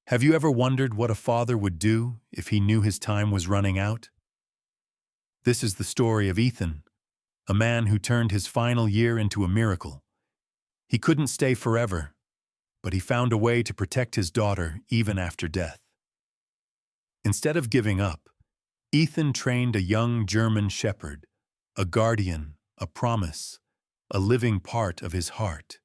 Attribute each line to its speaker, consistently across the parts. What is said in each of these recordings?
Speaker 1: Have you ever wondered what a father would do if he knew his time was running out? This is the story of Ethan, a man who turned his final year into a miracle. He couldn't stay forever, but he found a way to protect his daughter even after death. Instead of giving up, Ethan trained a young German shepherd, a guardian, a promise, a living part of his heart.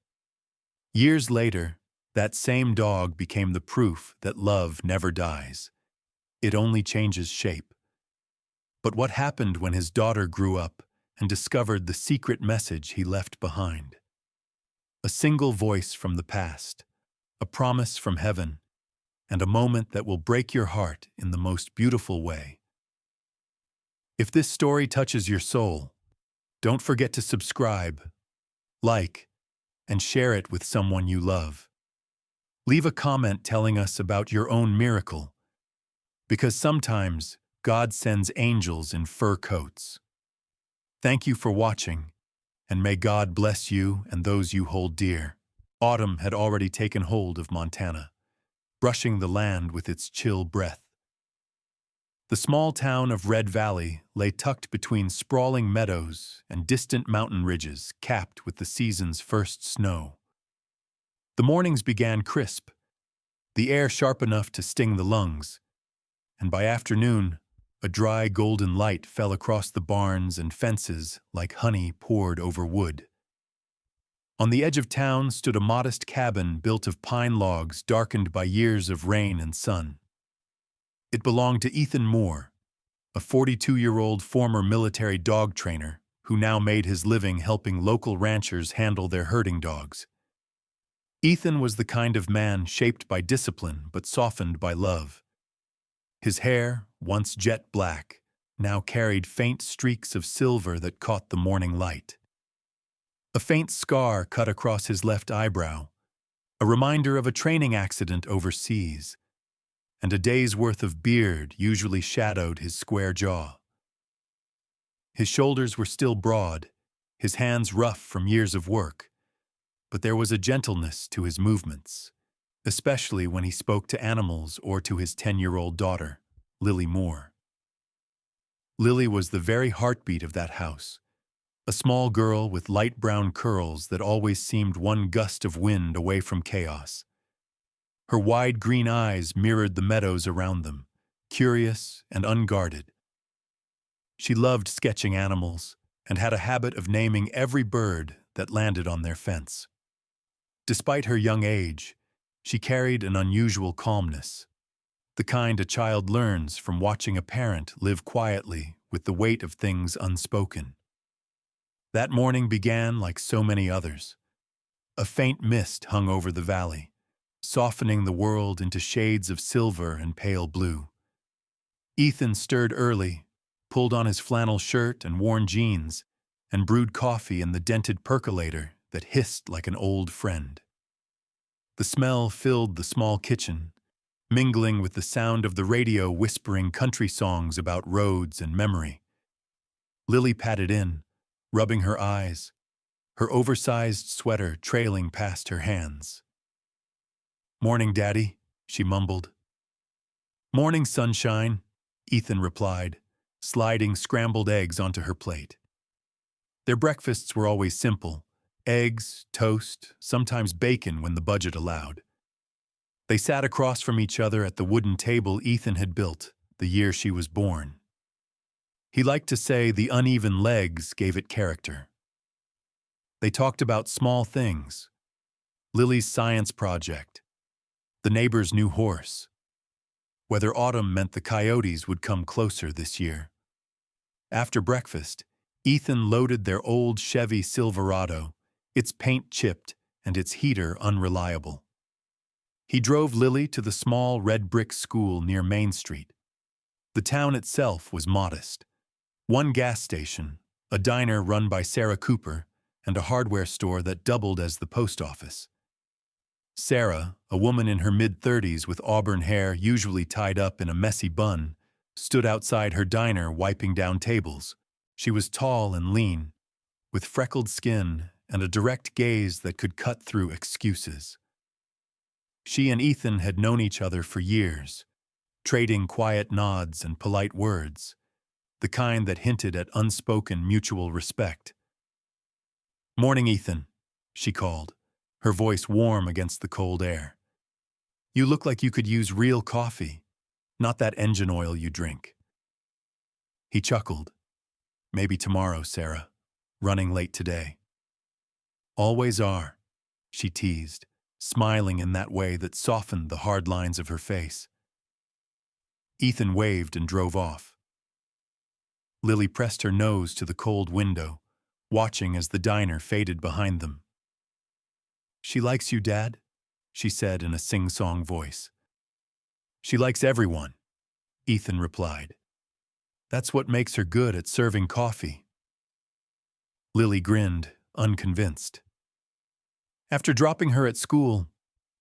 Speaker 1: Years later, that same dog became the proof that love never dies. It only changes shape. But what happened when his daughter grew up and discovered the secret message he left behind? A single voice from the past, a promise from heaven, and a moment that will break your heart in the most beautiful way. If this story touches your soul, don't forget to subscribe, like, and share it with someone you love. Leave a comment telling us about your own miracle, because sometimes God sends angels in fur coats. Thank you for watching, and may God bless you and those you hold dear. Autumn had already taken hold of Montana, brushing the land with its chill breath. The small town of Red Valley lay tucked between sprawling meadows and distant mountain ridges capped with the season's first snow. The mornings began crisp, the air sharp enough to sting the lungs, and by afternoon, a dry golden light fell across the barns and fences like honey poured over wood. On the edge of town stood a modest cabin built of pine logs darkened by years of rain and sun. It belonged to Ethan Moore, a 42-year-old former military dog trainer who now made his living helping local ranchers handle their herding dogs. Ethan was the kind of man shaped by discipline but softened by love. His hair, once jet black, now carried faint streaks of silver that caught the morning light. A faint scar cut across his left eyebrow, a reminder of a training accident overseas, and a day's worth of beard usually shadowed his square jaw. His shoulders were still broad, his hands rough from years of work, but there was a gentleness to his movements, especially when he spoke to animals or to his 10-year-old daughter, Lily Moore. Lily was the very heartbeat of that house, a small girl with light brown curls that always seemed one gust of wind away from chaos. Her wide green eyes mirrored the meadows around them, curious and unguarded. She loved sketching animals and had a habit of naming every bird that landed on their fence. Despite her young age, she carried an unusual calmness, the kind a child learns from watching a parent live quietly with the weight of things unspoken. That morning began like so many others. A faint mist hung over the valley, softening the world into shades of silver and pale blue. Ethan stirred early, pulled on his flannel shirt and worn jeans, and brewed coffee in the dented percolator that hissed like an old friend. The smell filled the small kitchen, mingling with the sound of the radio whispering country songs about roads and memory. Lily patted in, rubbing her eyes, her oversized sweater trailing past her hands. "Morning, Daddy," she mumbled. "Morning, sunshine," Ethan replied, sliding scrambled eggs onto her plate. Their breakfasts were always simple: eggs, toast, sometimes bacon when the budget allowed. They sat across from each other at the wooden table Ethan had built the year she was born. He liked to say the uneven legs gave it character. They talked about small things: Lily's science project, the neighbor's new horse, whether autumn meant the coyotes would come closer this year. After breakfast, Ethan loaded their old Chevy Silverado, its paint chipped and its heater unreliable. He drove Lily to the small red brick school near Main Street. The town itself was modest. One gas station, a diner run by Sarah Cooper, and a hardware store that doubled as the post office. Sarah, a woman in her mid-30s with auburn hair usually tied up in a messy bun, stood outside her diner wiping down tables. She was tall and lean, with freckled skin and a direct gaze that could cut through excuses. She and Ethan had known each other for years, trading quiet nods and polite words, the kind that hinted at unspoken mutual respect. "Morning, Ethan," she called, her voice warm against the cold air. "You look like you could use real coffee, not that engine oil you drink." He chuckled. "Maybe tomorrow, Sarah. Running late today." "Always are," she teased, smiling in that way that softened the hard lines of her face. Ethan waved and drove off. Lily pressed her nose to the cold window, watching as the diner faded behind them. "She likes you, Dad," she said in a sing-song voice. "She likes everyone," Ethan replied. "That's what makes her good at serving coffee." Lily grinned, unconvinced. After dropping her at school,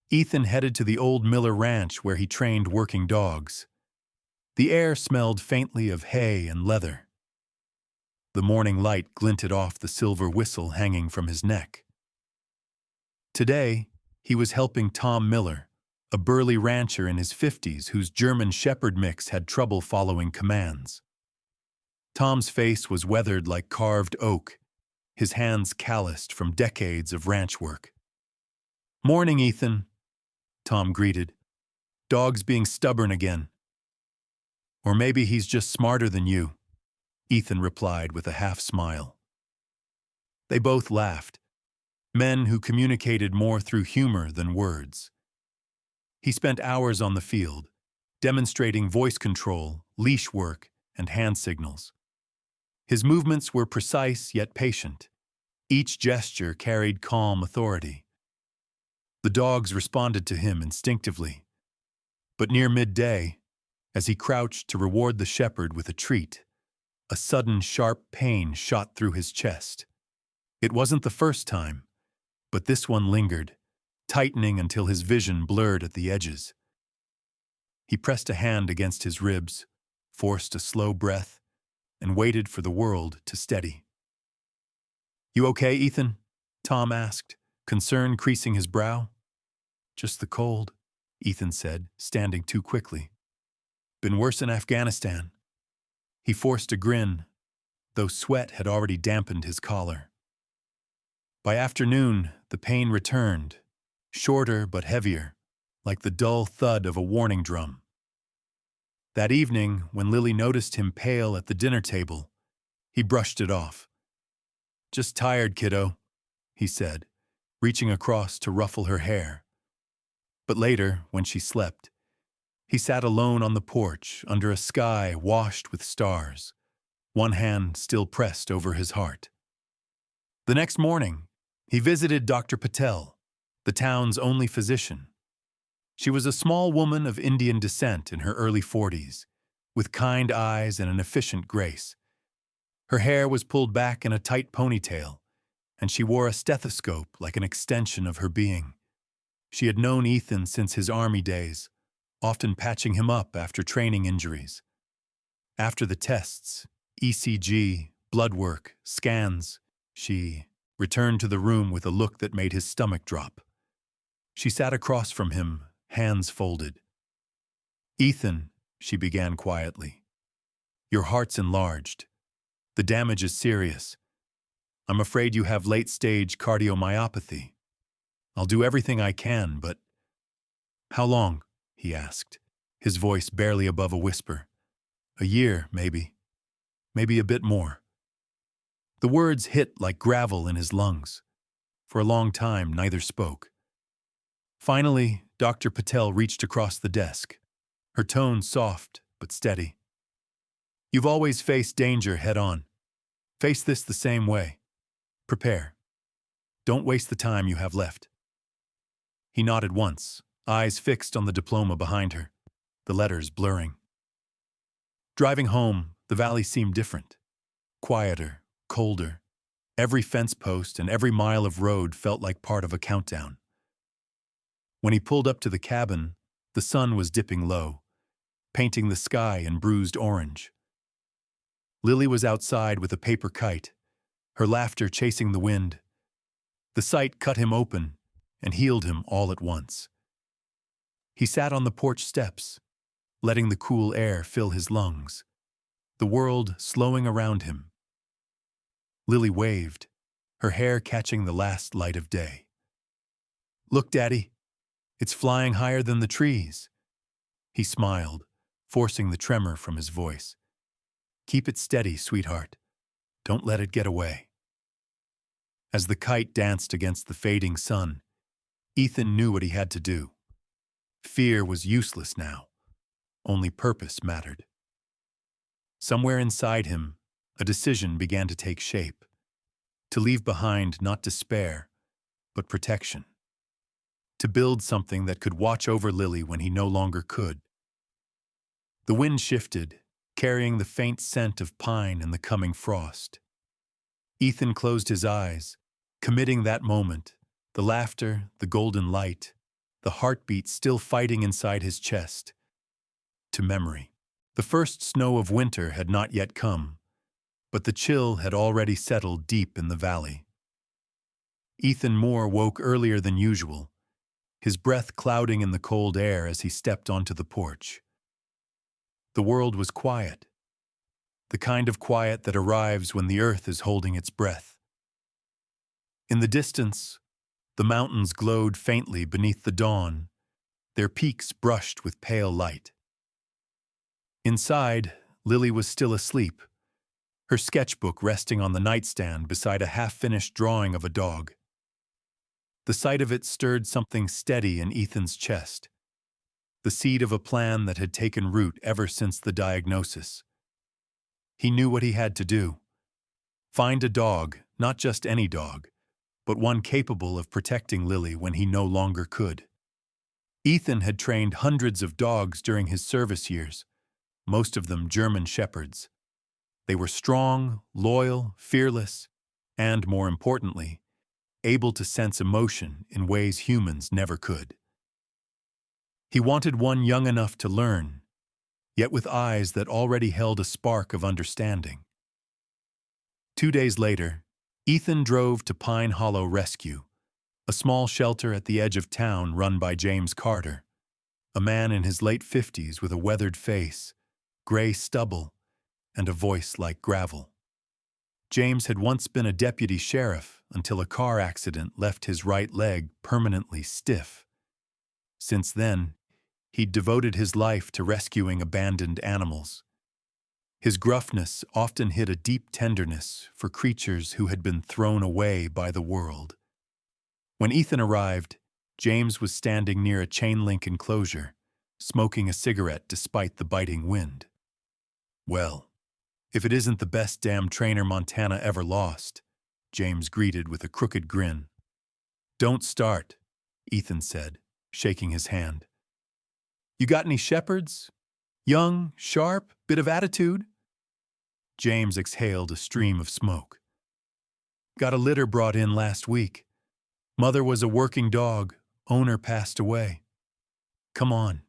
Speaker 1: Ethan headed to the old Miller Ranch where he trained working dogs. The air smelled faintly of hay and leather. The morning light glinted off the silver whistle hanging from his neck. Today, he was helping Tom Miller, a burly rancher in his 50s whose German Shepherd mix had trouble following commands. Tom's face was weathered like carved oak, his hands calloused from decades of ranch work. "Morning, Ethan," Tom greeted. "Dog's being stubborn again." "Or maybe he's just smarter than you," Ethan replied with a half-smile. They both laughed, men who communicated more through humor than words. He spent hours on the field, demonstrating voice control, leash work, and hand signals. His movements were precise yet patient. Each gesture carried calm authority. The dogs responded to him instinctively. But near midday, as he crouched to reward the shepherd with a treat, a sudden sharp pain shot through his chest. It wasn't the first time, but this one lingered, tightening until his vision blurred at the edges. He pressed a hand against his ribs, forced a slow breath, and waited for the world to steady. "You okay, Ethan?" Tom asked, concern creasing his brow. "Just the cold," Ethan said, standing too quickly. "Been worse in Afghanistan." He forced a grin, though sweat had already dampened his collar. By afternoon, the pain returned, shorter but heavier, like the dull thud of a warning drum. That evening, when Lily noticed him pale at the dinner table, he brushed it off. "Just tired, kiddo," he said, reaching across to ruffle her hair. But later, when she slept, he sat alone on the porch under a sky washed with stars, one hand still pressed over his heart. The next morning, he visited Dr. Patel, the town's only physician. She was a small woman of Indian descent in her early 40s, with kind eyes and an efficient grace. Her hair was pulled back in a tight ponytail, and she wore a stethoscope like an extension of her being. She had known Ethan since his army days, often patching him up after training injuries. After the tests, ECG, blood work, scans, she returned to the room with a look that made his stomach drop. She sat across from him, hands folded. "Ethan," she began quietly, "your heart's enlarged. The damage is serious. I'm afraid you have late-stage cardiomyopathy. I'll do everything I can, but—" "How long?" he asked, his voice barely above a whisper. "A year, maybe. Maybe a bit more." The words hit like gravel in his lungs. For a long time, neither spoke. Finally, Dr. Patel reached across the desk, her tone soft but steady. "You've always faced danger head-on. Face this the same way. Prepare. Don't waste the time you have left." He nodded once, eyes fixed on the diploma behind her, the letters blurring. Driving home, the valley seemed different. Quieter, colder. Every fence post and every mile of road felt like part of a countdown. When he pulled up to the cabin, the sun was dipping low, painting the sky in bruised orange. Lily was outside with a paper kite, her laughter chasing the wind. The sight cut him open and healed him all at once. He sat on the porch steps, letting the cool air fill his lungs, the world slowing around him. Lily waved, her hair catching the last light of day. "Look, Daddy, it's flying higher than the trees." He smiled, forcing the tremor from his voice. "Keep it steady, sweetheart. Don't let it get away." As the kite danced against the fading sun, Ethan knew what he had to do. Fear was useless now. Only purpose mattered. Somewhere inside him, a decision began to take shape. To leave behind not despair, but protection. To build something that could watch over Lily when he no longer could. The wind shifted, carrying the faint scent of pine and the coming frost. Ethan closed his eyes, committing that moment, the laughter, the golden light, the heartbeat still fighting inside his chest, to memory. The first snow of winter had not yet come, but the chill had already settled deep in the valley. Ethan Moore woke earlier than usual, his breath clouding in the cold air as he stepped onto the porch. The world was quiet, the kind of quiet that arrives when the earth is holding its breath. In the distance, the mountains glowed faintly beneath the dawn, their peaks brushed with pale light. Inside, Lily was still asleep, her sketchbook resting on the nightstand beside a half-finished drawing of a dog. The sight of it stirred something steady in Ethan's chest, the seed of a plan that had taken root ever since the diagnosis. He knew what he had to do. Find a dog, not just any dog, but one capable of protecting Lily when he no longer could. Ethan had trained hundreds of dogs during his service years, most of them German shepherds. They were strong, loyal, fearless, and, more importantly, able to sense emotion in ways humans never could. He wanted one young enough to learn, yet with eyes that already held a spark of understanding. 2 days later, Ethan drove to Pine Hollow Rescue, a small shelter at the edge of town run by James Carter, a man in his late 50s with a weathered face, gray stubble, and a voice like gravel. James had once been a deputy sheriff until a car accident left his right leg permanently stiff. Since then, he'd devoted his life to rescuing abandoned animals. His gruffness often hid a deep tenderness for creatures who had been thrown away by the world. When Ethan arrived, James was standing near a chain-link enclosure, smoking a cigarette despite the biting wind. "Well, if it isn't the best damn trainer Montana ever lost," James greeted with a crooked grin. "Don't start," Ethan said, shaking his hand. "You got any shepherds? Young, sharp, bit of attitude?" James exhaled a stream of smoke. "Got a litter brought in last week. Mother was a working dog, owner passed away. Come on."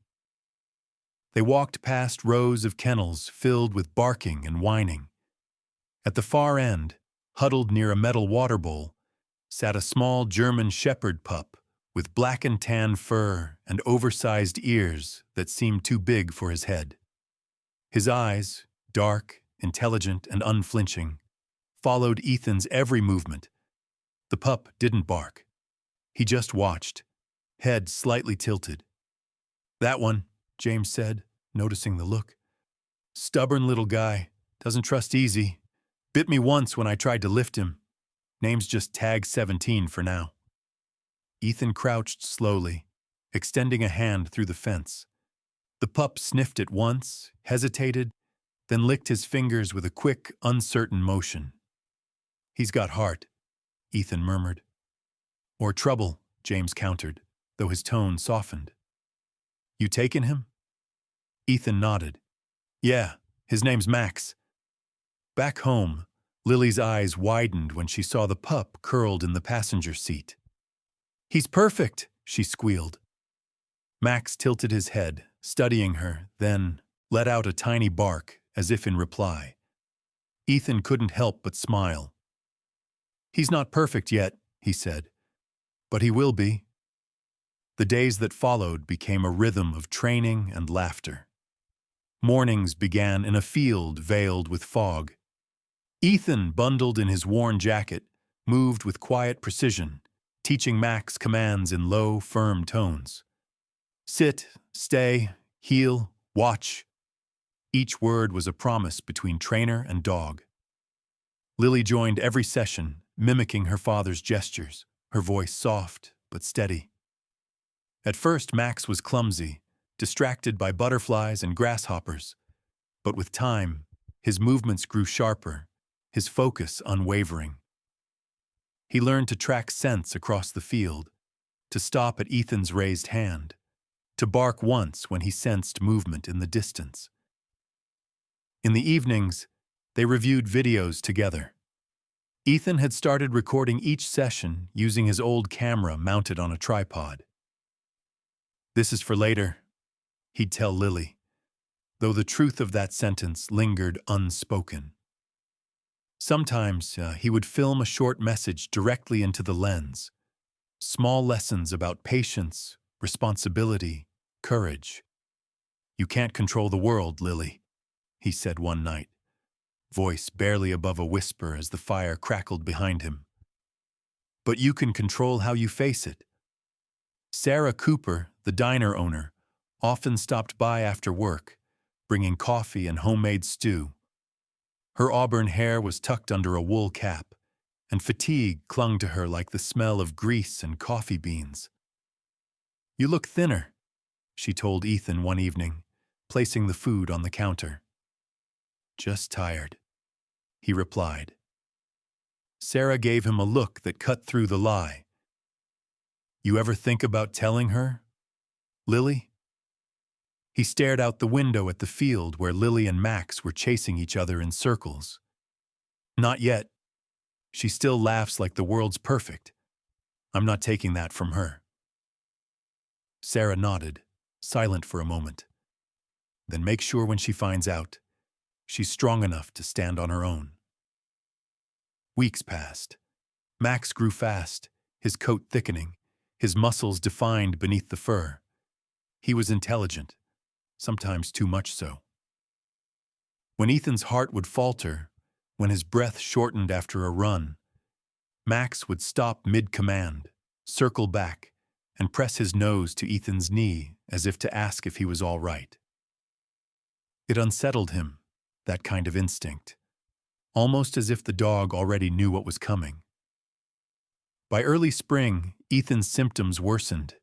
Speaker 1: They walked past rows of kennels filled with barking and whining. At the far end, huddled near a metal water bowl, sat a small German shepherd pup with black and tan fur and oversized ears that seemed too big for his head. His eyes, dark, intelligent, and unflinching, followed Ethan's every movement. The pup didn't bark. He just watched, head slightly tilted. "That one," James said, noticing the look. "Stubborn little guy, doesn't trust easy. Bit me once when I tried to lift him. Name's just Tag 17 for now." Ethan crouched slowly, extending a hand through the fence. The pup sniffed it once, hesitated, then licked his fingers with a quick, uncertain motion. "He's got heart," Ethan murmured. "Or trouble," James countered, though his tone softened. "You taking him?" Ethan nodded. "Yeah, his name's Max." Back home, Lily's eyes widened when she saw the pup curled in the passenger seat. "He's perfect," she squealed. Max tilted his head, studying her, then let out a tiny bark, as if in reply. Ethan couldn't help but smile. "He's not perfect yet," he said, "but he will be." The days that followed became a rhythm of training and laughter. Mornings began in a field veiled with fog. Ethan, bundled in his worn jacket, moved with quiet precision, teaching Max commands in low, firm tones. Sit, stay, heel, watch. Each word was a promise between trainer and dog. Lily joined every session, mimicking her father's gestures, her voice soft but steady. At first, Max was clumsy, distracted by butterflies and grasshoppers, but with time, his movements grew sharper, his focus unwavering. He learned to track scents across the field, to stop at Ethan's raised hand, to bark once when he sensed movement in the distance. In the evenings, they reviewed videos together. Ethan had started recording each session using his old camera mounted on a tripod. "This is for later," he'd tell Lily, though the truth of that sentence lingered unspoken. Sometimes he would film a short message directly into the lens, small lessons about patience, responsibility, courage. "You can't control the world, Lily," he said one night, voice barely above a whisper as the fire crackled behind him. "But you can control how you face it." Sarah Cooper, the diner owner, often stopped by after work, bringing coffee and homemade stew. Her auburn hair was tucked under a wool cap, and fatigue clung to her like the smell of grease and coffee beans. "You look thinner," she told Ethan one evening, placing the food on the counter. "Just tired," he replied. Sarah gave him a look that cut through the lie. "You ever think about telling her, Lily?" He stared out the window at the field where Lily and Max were chasing each other in circles. "Not yet. She still laughs like the world's perfect. I'm not taking that from her." Sarah nodded, silent for a moment. "Then make sure when she finds out, she's strong enough to stand on her own." Weeks passed. Max grew fast, his coat thickening, his muscles defined beneath the fur. He was intelligent, sometimes too much so. When Ethan's heart would falter, when his breath shortened after a run, Max would stop mid-command, circle back, and press his nose to Ethan's knee as if to ask if he was all right. It unsettled him, that kind of instinct, almost as if the dog already knew what was coming. By early spring, Ethan's symptoms worsened.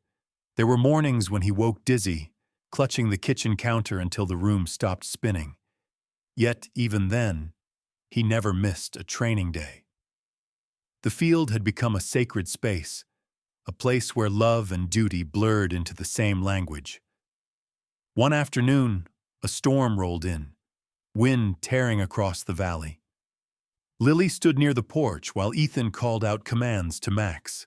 Speaker 1: There were mornings when he woke dizzy, clutching the kitchen counter until the room stopped spinning. Yet, even then, he never missed a training day. The field had become a sacred space, a place where love and duty blurred into the same language. One afternoon, a storm rolled in, wind tearing across the valley. Lily stood near the porch while Ethan called out commands to Max.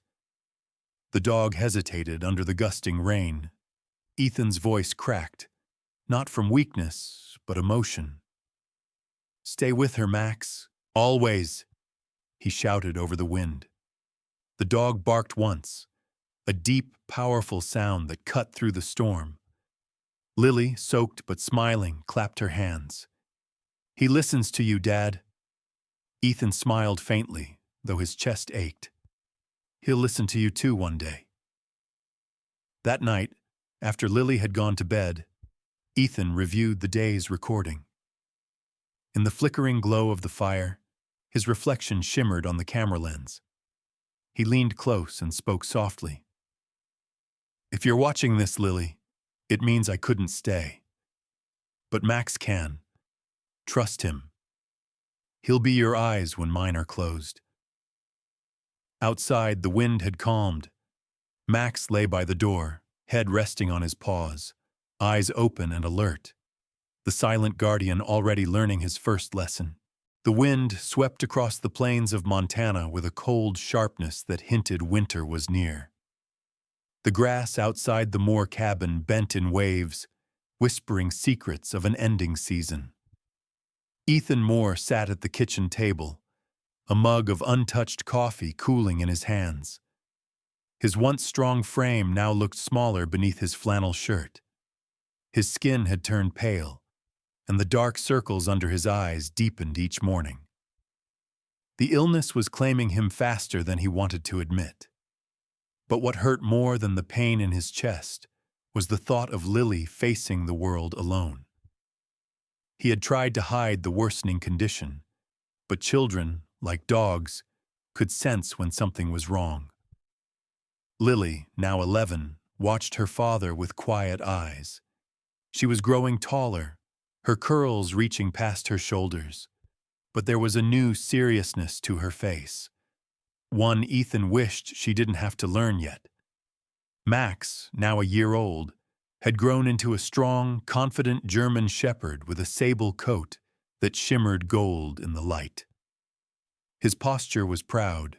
Speaker 1: The dog hesitated under the gusting rain. Ethan's voice cracked, not from weakness, but emotion. "Stay with her, Max. Always," he shouted over the wind. The dog barked once, a deep, powerful sound that cut through the storm. Lily, soaked but smiling, clapped her hands. "He listens to you, Dad." Ethan smiled faintly, though his chest ached. "He'll listen to you too one day." That night, after Lily had gone to bed, Ethan reviewed the day's recording. In the flickering glow of the fire, his reflection shimmered on the camera lens. He leaned close and spoke softly. "If you're watching this, Lily, it means I couldn't stay. But Max can. Trust him. He'll be your eyes when mine are closed." Outside, the wind had calmed. Max lay by the door, head resting on his paws, eyes open and alert. The silent guardian already learning his first lesson. The wind swept across the plains of Montana with a cold sharpness that hinted winter was near. The grass outside the Moore cabin bent in waves, whispering secrets of an ending season. Ethan Moore sat at the kitchen table, a mug of untouched coffee cooling in his hands. His once strong frame now looked smaller beneath his flannel shirt. His skin had turned pale, and the dark circles under his eyes deepened each morning. The illness was claiming him faster than he wanted to admit. But what hurt more than the pain in his chest was the thought of Lily facing the world alone. He had tried to hide the worsening condition, but children, like dogs, could sense when something was wrong. Lily, now 11, watched her father with quiet eyes. She was growing taller, her curls reaching past her shoulders, but there was a new seriousness to her face, one Ethan wished she didn't have to learn yet. Max, now a year old, had grown into a strong, confident German shepherd with a sable coat that shimmered gold in the light. His posture was proud,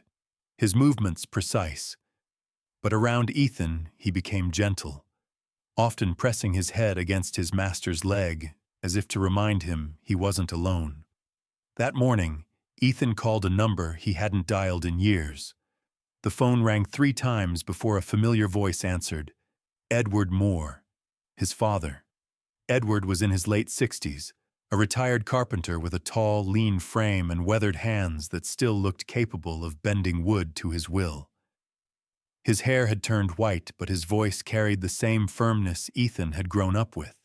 Speaker 1: his movements precise, but around Ethan he became gentle, often pressing his head against his master's leg as if to remind him he wasn't alone. That morning, Ethan called a number he hadn't dialed in years. The phone rang 3 times before a familiar voice answered. Edward Moore, his father. Edward was in his late 60s, a retired carpenter with a tall, lean frame and weathered hands that still looked capable of bending wood to his will. His hair had turned white, but his voice carried the same firmness Ethan had grown up with.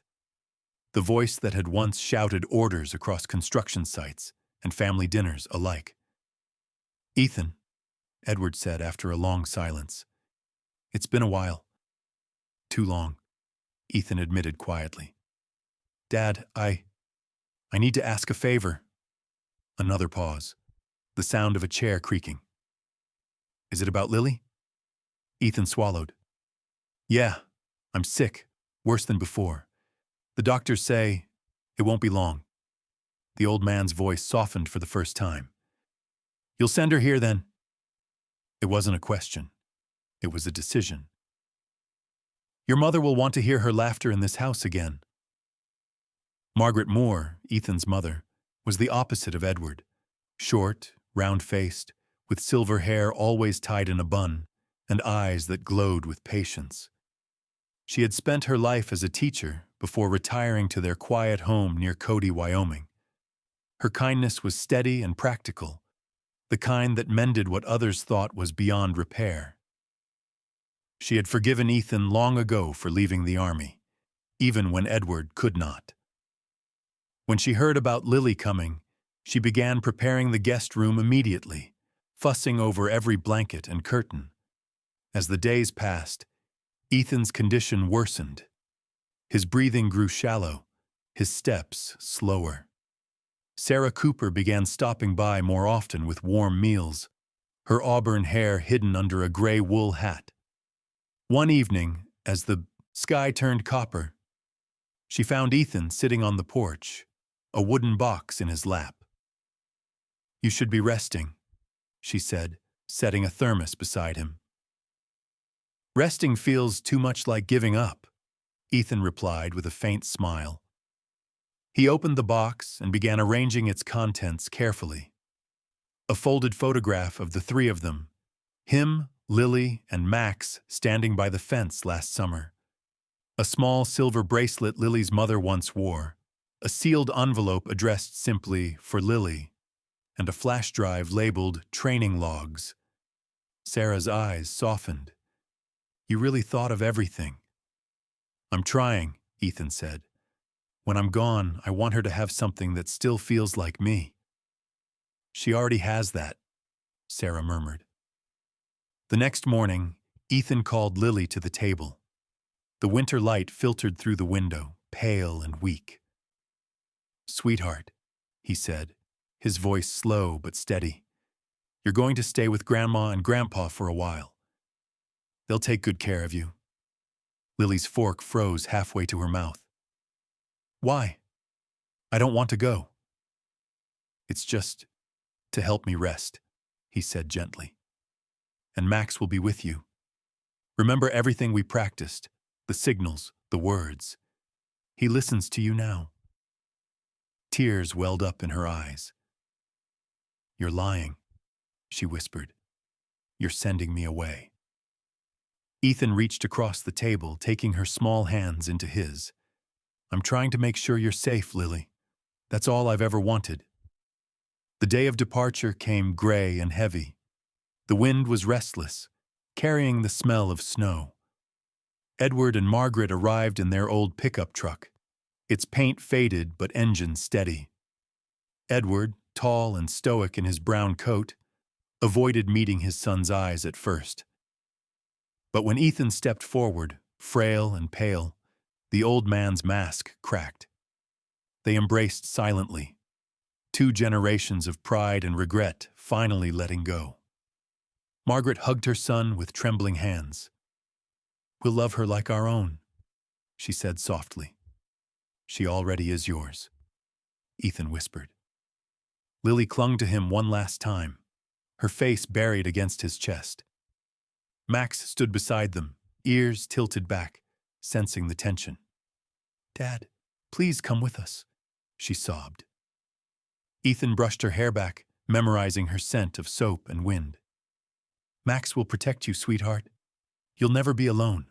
Speaker 1: The voice that had once shouted orders across construction sites and family dinners alike. Ethan, Edward said after a long silence. It's been a while. Too long, Ethan admitted quietly. Dad, I need to ask a favor. Another pause. The sound of a chair creaking. Is it about Lily? Ethan swallowed. Yeah, I'm sick, worse than before. The doctors say it won't be long. The old man's voice softened for the first time. You'll send her here then? It wasn't a question. It was a decision. Your mother will want to hear her laughter in this house again. Margaret Moore, Ethan's mother, was the opposite of Edward. Short, round-faced, with silver hair always tied in a bun, and eyes that glowed with patience. She had spent her life as a teacher before retiring to their quiet home near Cody, Wyoming. Her kindness was steady and practical, the kind that mended what others thought was beyond repair. She had forgiven Ethan long ago for leaving the army, even when Edward could not. When she heard about Lily coming, she began preparing the guest room immediately, fussing over every blanket and curtain. As the days passed, Ethan's condition worsened. His breathing grew shallow, his steps slower. Sarah Cooper began stopping by more often with warm meals, her auburn hair hidden under a gray wool hat. One evening, as the sky turned copper, she found Ethan sitting on the porch, a wooden box in his lap. You should be resting, she said, setting a thermos beside him. Resting feels too much like giving up, Ethan replied with a faint smile. He opened the box and began arranging its contents carefully. A folded photograph of the 3 of them, him, Lily, and Max standing by the fence last summer. A small silver bracelet Lily's mother once wore, a sealed envelope addressed simply for Lily, and a flash drive labeled training logs. Sarah's eyes softened. You really thought of everything. I'm trying, Ethan said. When I'm gone, I want her to have something that still feels like me. She already has that, Sarah murmured. The next morning, Ethan called Lily to the table. The winter light filtered through the window, pale and weak. Sweetheart, he said, his voice slow but steady. You're going to stay with Grandma and Grandpa for a while. They'll take good care of you. Lily's fork froze halfway to her mouth. Why? I don't want to go. It's just to help me rest, he said gently. And Max will be with you. Remember everything we practiced, the signals, the words. He listens to you now. Tears welled up in her eyes. You're lying, she whispered. You're sending me away. Ethan reached across the table, taking her small hands into his. "I'm trying to make sure you're safe, Lily. That's all I've ever wanted." The day of departure came gray and heavy. The wind was restless, carrying the smell of snow. Edward and Margaret arrived in their old pickup truck, its paint faded but engine steady. Edward, tall and stoic in his brown coat, avoided meeting his son's eyes at first. But when Ethan stepped forward, frail and pale, the old man's mask cracked. They embraced silently, 2 generations of pride and regret finally letting go. Margaret hugged her son with trembling hands. "We'll love her like our own," she said softly. "She already is yours," Ethan whispered. Lily clung to him one last time, her face buried against his chest. Max stood beside them, ears tilted back, sensing the tension. "Dad, please come with us," she sobbed. Ethan brushed her hair back, memorizing her scent of soap and wind. "Max will protect you, sweetheart. You'll never be alone.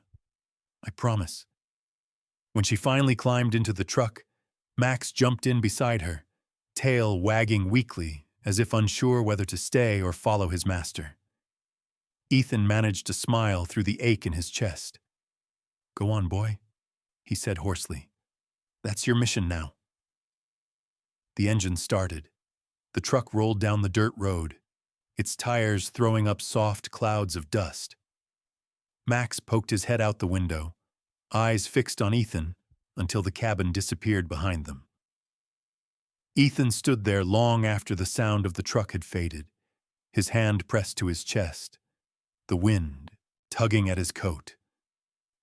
Speaker 1: I promise." When she finally climbed into the truck, Max jumped in beside her, tail wagging weakly as if unsure whether to stay or follow his master. Ethan managed to smile through the ache in his chest. "Go on, boy," he said hoarsely. "That's your mission now." The engine started. The truck rolled down the dirt road, its tires throwing up soft clouds of dust. Max poked his head out the window, eyes fixed on Ethan until the cabin disappeared behind them. Ethan stood there long after the sound of the truck had faded, his hand pressed to his chest, the wind tugging at his coat.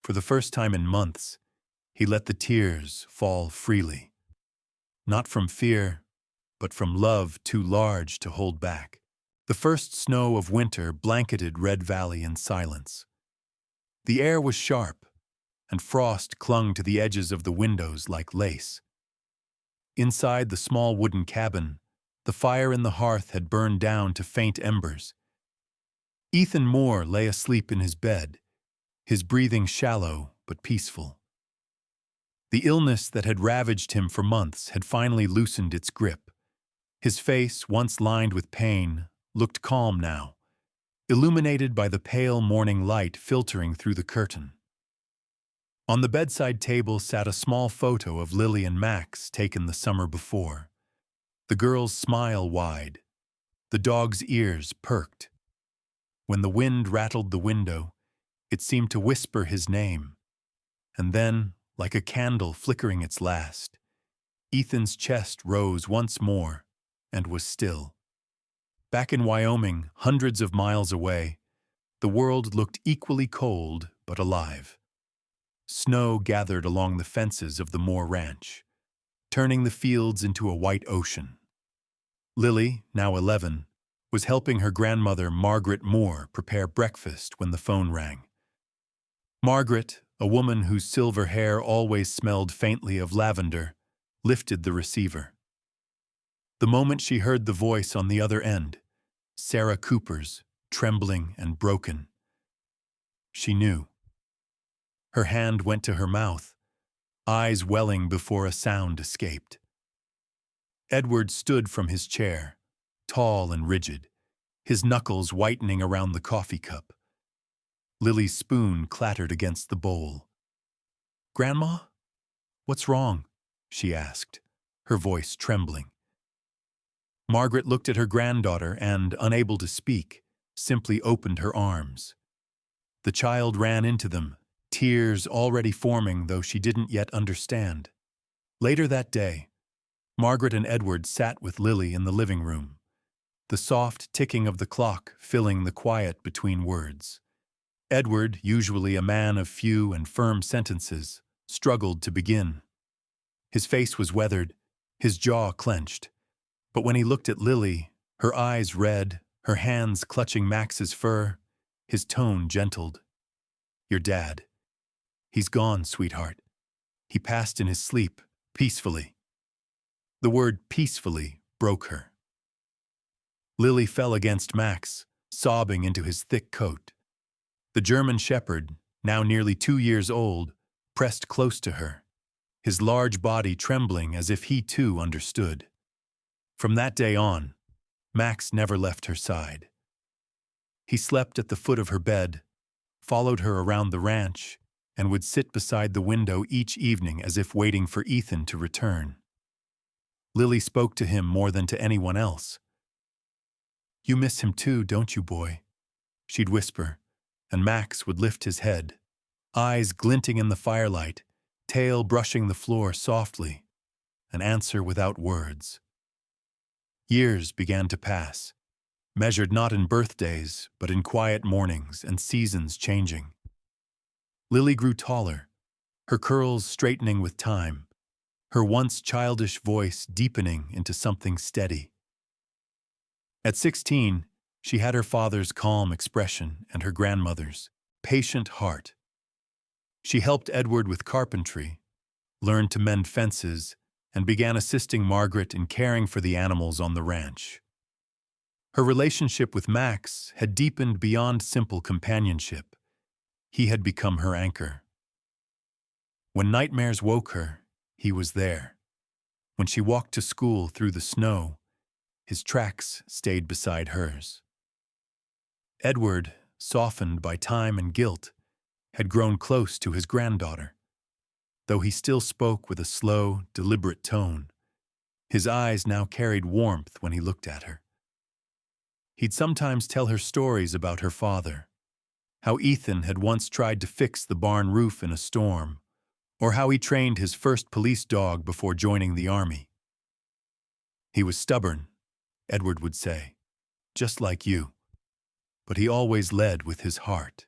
Speaker 1: For the first time in months, he let the tears fall freely. Not from fear, but from love too large to hold back. The first snow of winter blanketed Red Valley in silence. The air was sharp, and frost clung to the edges of the windows like lace. Inside the small wooden cabin, the fire in the hearth had burned down to faint embers. Ethan Moore lay asleep in his bed, his breathing shallow but peaceful. The illness that had ravaged him for months had finally loosened its grip. His face, once lined with pain, looked calm now, illuminated by the pale morning light filtering through the curtain. On the bedside table sat a small photo of Lily and Max taken the summer before. The girl's smile wide, the dog's ears perked. When the wind rattled the window, it seemed to whisper his name. And then, like a candle flickering its last, Ethan's chest rose once more and was still. Back in Wyoming, hundreds of miles away, the world looked equally cold but alive. Snow gathered along the fences of the Moore Ranch, turning the fields into a white ocean. Lily, now 11, was helping her grandmother Margaret Moore prepare breakfast when the phone rang. Margaret, a woman whose silver hair always smelled faintly of lavender, lifted the receiver. The moment she heard the voice on the other end, Sarah Cooper's, trembling and broken, she knew. Her hand went to her mouth, eyes welling before a sound escaped. Edward stood from his chair, tall and rigid, his knuckles whitening around the coffee cup. Lily's spoon clattered against the bowl. "Grandma? What's wrong?" she asked, her voice trembling. Margaret looked at her granddaughter and, unable to speak, simply opened her arms. The child ran into them, tears already forming though she didn't yet understand. Later that day, Margaret and Edward sat with Lily in the living room, the soft ticking of the clock filling the quiet between words. Edward, usually a man of few and firm sentences, struggled to begin. His face was weathered, his jaw clenched. But when he looked at Lily, her eyes red, her hands clutching Max's fur, his tone gentled. "Your dad. He's gone, sweetheart. He passed in his sleep, peacefully." The word peacefully broke her. Lily fell against Max, sobbing into his thick coat. The German shepherd, now nearly 2 years old, pressed close to her, his large body trembling as if he too understood. From that day on, Max never left her side. He slept at the foot of her bed, followed her around the ranch, and would sit beside the window each evening as if waiting for Ethan to return. Lily spoke to him more than to anyone else. "You miss him too, don't you, boy?" she'd whisper, and Max would lift his head, eyes glinting in the firelight, tail brushing the floor softly, and answer without words. Years began to pass, measured not in birthdays, but in quiet mornings and seasons changing. Lily grew taller, her curls straightening with time, her once childish voice deepening into something steady. At 16, she had her father's calm expression and her grandmother's patient heart. She helped Edward with carpentry, learned to mend fences, and began assisting Margaret in caring for the animals on the ranch. Her relationship with Max had deepened beyond simple companionship. He had become her anchor. When nightmares woke her, he was there. When she walked to school through the snow, his tracks stayed beside hers. Edward, softened by time and guilt, had grown close to his granddaughter. Though he still spoke with a slow, deliberate tone, his eyes now carried warmth when he looked at her. He'd sometimes tell her stories about her father, how Ethan had once tried to fix the barn roof in a storm, or how he trained his first police dog before joining the army. "He was stubborn," Edward would say, "just like you, but he always led with his heart."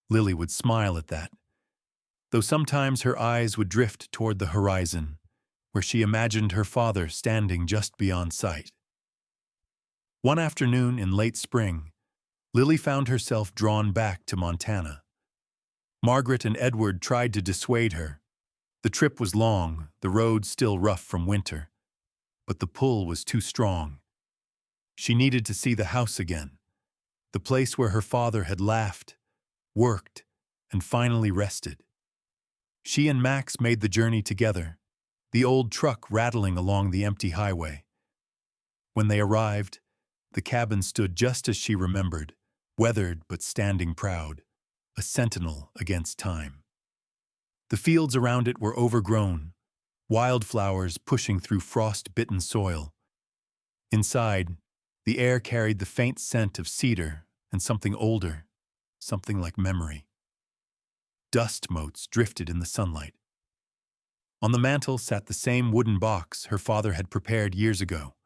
Speaker 1: Lily would smile at that, though sometimes her eyes would drift toward the horizon, where she imagined her father standing just beyond sight. One afternoon in late spring, Lily found herself drawn back to Montana. Margaret and Edward tried to dissuade her. The trip was long, the road still rough from winter, but the pull was too strong. She needed to see the house again, the place where her father had laughed, worked, and finally rested. She and Max made the journey together, the old truck rattling along the empty highway. When they arrived, the cabin stood just as she remembered, weathered but standing proud, a sentinel against time. The fields around it were overgrown, wildflowers pushing through frost-bitten soil. Inside, the air carried the faint scent of cedar and something older, something like memory. Dust motes drifted in the sunlight. On the mantel sat the same wooden box her father had prepared years ago.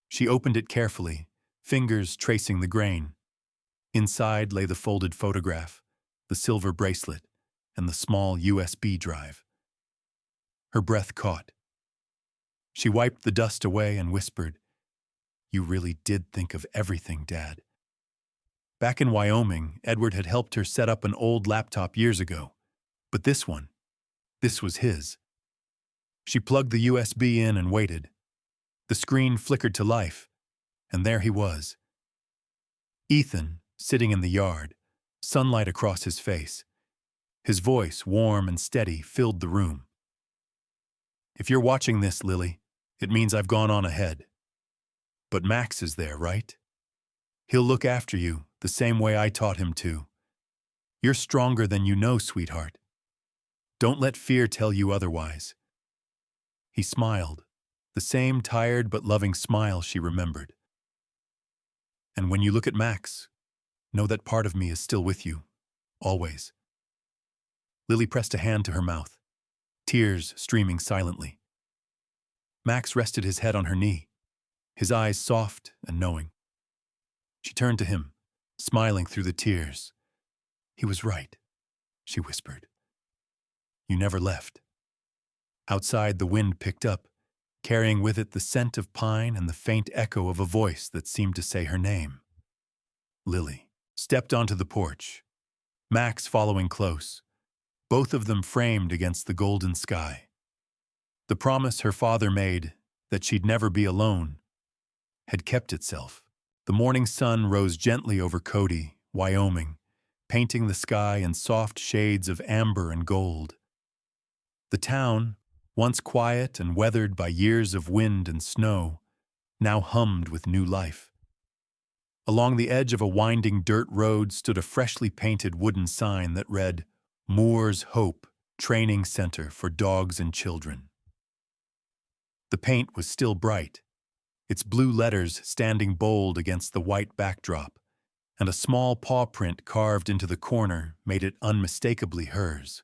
Speaker 1: She opened it carefully, fingers tracing the grain. Inside lay the folded photograph, the silver bracelet, and the small USB drive. Her breath caught. She wiped the dust away and whispered, "You really did think of everything, Dad." Back in Wyoming, Edward had helped her set up an old laptop years ago. But this was his. She plugged the USB in and waited. The screen flickered to life, and there he was. Ethan, sitting in the yard, sunlight across his face. His voice, warm and steady, filled the room. "If you're watching this, Lily, it means I've gone on ahead. But Max is there, right? He'll look after you the same way I taught him to. You're stronger than you know, sweetheart. Don't let fear tell you otherwise." He smiled, the same tired but loving smile she remembered. "And when you look at Max, know that part of me is still with you, always." Lily pressed a hand to her mouth, tears streaming silently. Max rested his head on her knee, his eyes soft and knowing. She turned to him, smiling through the tears. "He was right," she whispered. "You never left." Outside, the wind picked up, carrying with it the scent of pine and the faint echo of a voice that seemed to say her name. Lily stepped onto the porch, Max following close, both of them framed against the golden sky. The promise her father made, that she'd never be alone, had kept itself. The morning sun rose gently over Cody, Wyoming, painting the sky in soft shades of amber and gold. The town, once quiet and weathered by years of wind and snow, now hummed with new life. Along the edge of a winding dirt road stood a freshly painted wooden sign that read, "Moore's Hope, Training Center for Dogs and Children." The paint was still bright, its blue letters standing bold against the white backdrop, and a small paw print carved into the corner made it unmistakably hers.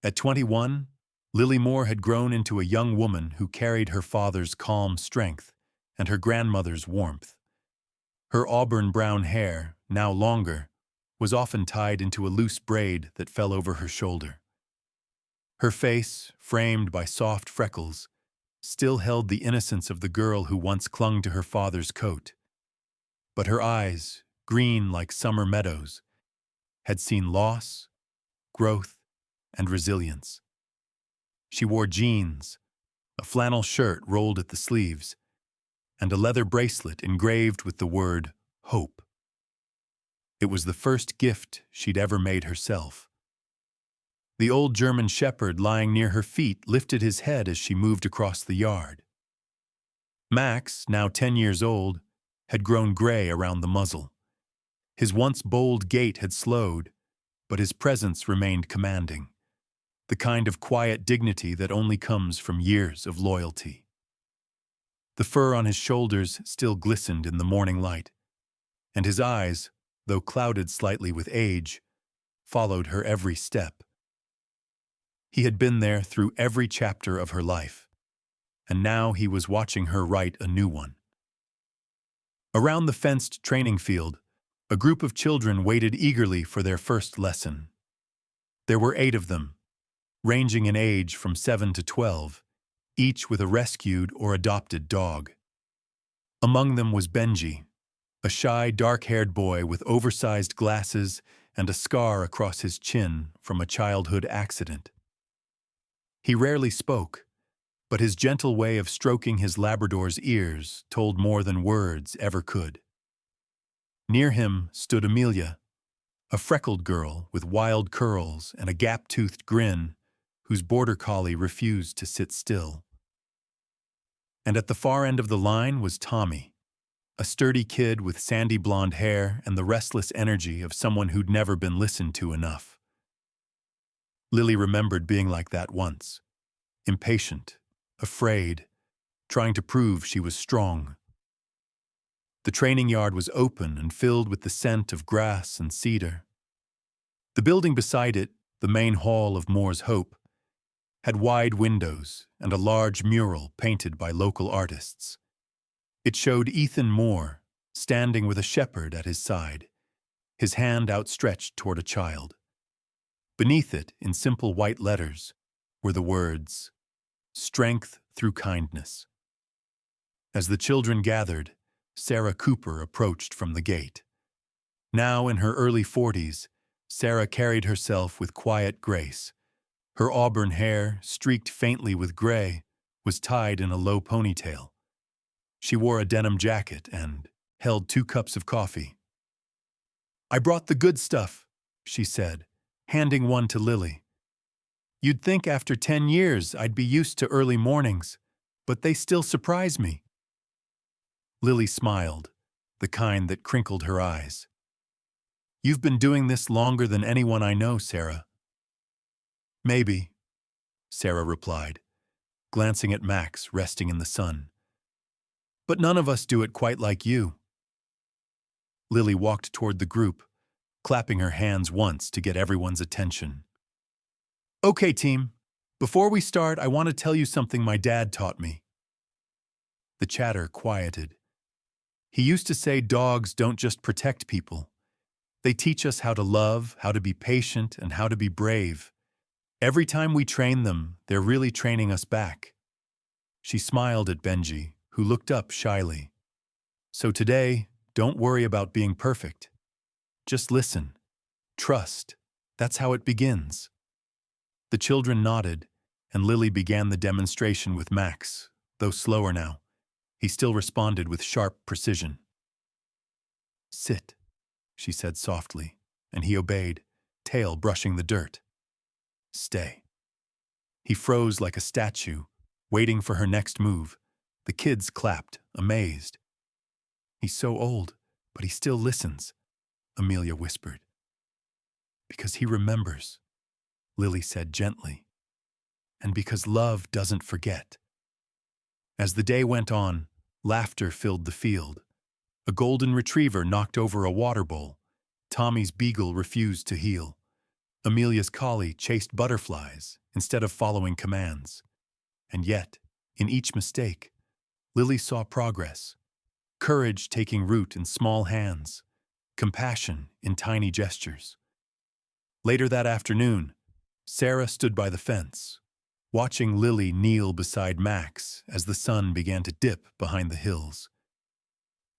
Speaker 1: At 21, Lily Moore had grown into a young woman who carried her father's calm strength and her grandmother's warmth. Her auburn brown hair, now longer, was often tied into a loose braid that fell over her shoulder. Her face, framed by soft freckles, still held the innocence of the girl who once clung to her father's coat. But her eyes, green like summer meadows, had seen loss, growth, and resilience. She wore jeans, a flannel shirt rolled at the sleeves, and a leather bracelet engraved with the word hope. It was the first gift she'd ever made herself. The old German shepherd lying near her feet lifted his head as she moved across the yard. Max, now 10 years old, had grown gray around the muzzle. His once bold gait had slowed, but his presence remained commanding, the kind of quiet dignity that only comes from years of loyalty. The fur on his shoulders still glistened in the morning light, and his eyes, though clouded slightly with age, followed her every step. He had been there through every chapter of her life, and now he was watching her write a new one. Around the fenced training field, a group of children waited eagerly for their first lesson. There were 8 of them, ranging in age from 7 to 12, each with a rescued or adopted dog. Among them was Benji, a shy, dark-haired boy with oversized glasses and a scar across his chin from a childhood accident. He rarely spoke, but his gentle way of stroking his Labrador's ears told more than words ever could. Near him stood Amelia, a freckled girl with wild curls and a gap-toothed grin whose border collie refused to sit still. And at the far end of the line was Tommy, a sturdy kid with sandy blonde hair and the restless energy of someone who'd never been listened to enough. Lily remembered being like that once, impatient, afraid, trying to prove she was strong. The training yard was open and filled with the scent of grass and cedar. The building beside it, the main hall of Moore's Hope, had wide windows and a large mural painted by local artists. It showed Ethan Moore, standing with a shepherd at his side, his hand outstretched toward a child. Beneath it, in simple white letters, were the words, "Strength through kindness." As the children gathered, Sarah Cooper approached from the gate. Now in her early 40s, Sarah carried herself with quiet grace. Her auburn hair, streaked faintly with gray, was tied in a low ponytail. She wore a denim jacket and held 2 cups of coffee. "I brought the good stuff," she said, handing one to Lily. "You'd think after 10 years I'd be used to early mornings, but they still surprise me." Lily smiled, the kind that crinkled her eyes. "You've been doing this longer than anyone I know, Sarah." "Maybe," Sarah replied, glancing at Max resting in the sun. "But none of us do it quite like you." Lily walked toward the group, clapping her hands once to get everyone's attention. "Okay, team. Before we start, I want to tell you something my dad taught me." The chatter quieted. He used to say dogs don't just protect people. They teach us how to love, how to be patient, and how to be brave. Every time we train them, they're really training us back. She smiled at Benji, who looked up shyly. "So today, don't worry about being perfect. Just listen. Trust. That's how it begins." The children nodded, and Lily began the demonstration with Max, though slower now. He still responded with sharp precision. "Sit," she said softly, and he obeyed, tail brushing the dirt. Stay. He froze like a statue, waiting for her next move. The kids clapped, amazed. He's so old, but he still listens, Amelia whispered. Because he remembers, Lily said gently. And because love doesn't forget. As the day went on, laughter filled the field. A golden retriever knocked over a water bowl. Tommy's beagle refused to heel. Amelia's collie chased butterflies instead of following commands. And yet, in each mistake, Lily saw progress. Courage taking root in small hands. Compassion in tiny gestures. Later that afternoon, Sarah stood by the fence, watching Lily kneel beside Max as the sun began to dip behind the hills.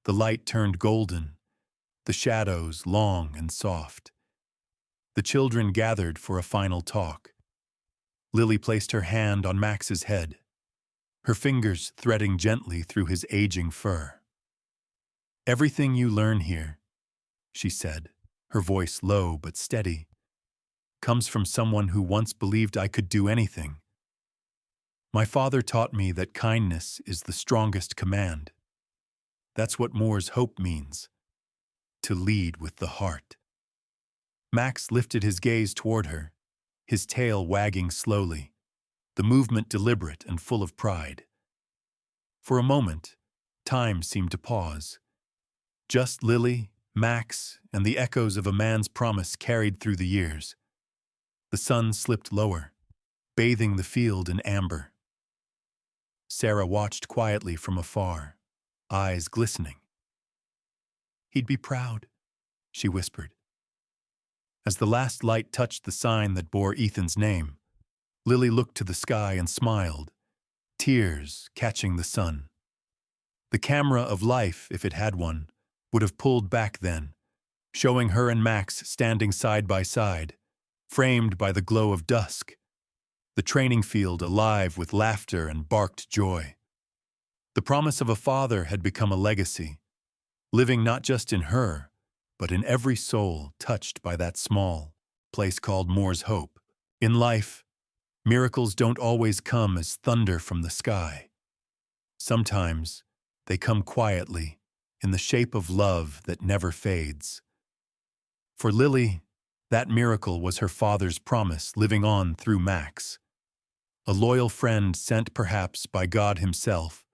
Speaker 1: The light turned golden, the shadows long and soft. The children gathered for a final talk. Lily placed her hand on Max's head, her fingers threading gently through his aging fur. Everything you learn here, she said, her voice low but steady, comes from someone who once believed I could do anything. My father taught me that kindness is the strongest command. That's what Moore's hope means, to lead with the heart. Max lifted his gaze toward her, his tail wagging slowly, the movement deliberate and full of pride. For a moment, time seemed to pause. Just Lily, Max, and the echoes of a man's promise carried through the years. The sun slipped lower, bathing the field in amber. Sarah watched quietly from afar, eyes glistening. He'd be proud, she whispered. As the last light touched the sign that bore Ethan's name, Lily looked to the sky and smiled, tears catching the sun. The camera of life, if it had one, would have pulled back then, showing her and Max standing side by side, framed by the glow of dusk, the training field alive with laughter and barked joy. The promise of a father had become a legacy, living not just in her, but in every soul touched by that small place called Moore's Hope. In life, miracles don't always come as thunder from the sky. Sometimes they come quietly, in the shape of love that never fades. For Lily, that miracle was her father's promise living on through Max. A loyal friend sent perhaps by God himself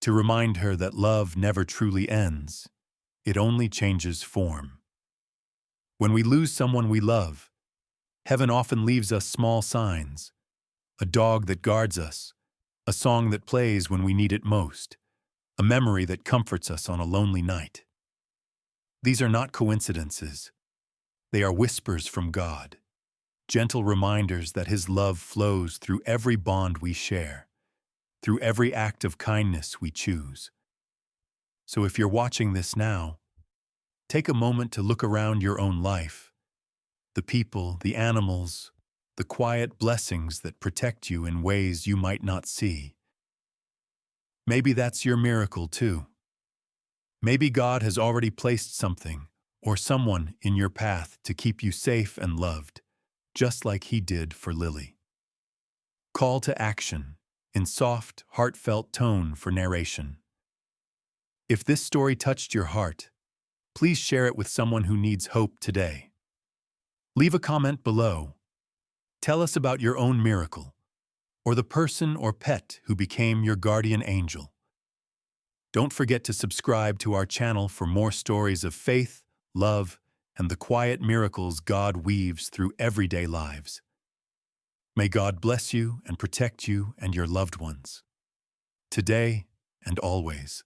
Speaker 1: to remind her that love never truly ends. It only changes form. When we lose someone we love, heaven often leaves us small signs. A dog that guards us, a song that plays when we need it most, a memory that comforts us on a lonely night. These are not coincidences. They are whispers from God, gentle reminders that His love flows through every bond we share, through every act of kindness we choose. So if you're watching this now, take a moment to look around your own life, the people, the animals, the quiet blessings that protect you in ways you might not see. Maybe that's your miracle too. Maybe God has already placed something or someone in your path to keep you safe and loved, just like He did for Lily. Call to action in soft, heartfelt tone for narration. If this story touched your heart, please share it with someone who needs hope today. Leave a comment below. Tell us about your own miracle, or the person or pet who became your guardian angel. Don't forget to subscribe to our channel for more stories of faith, love, and the quiet miracles God weaves through everyday lives. May God bless you and protect you and your loved ones, today and always.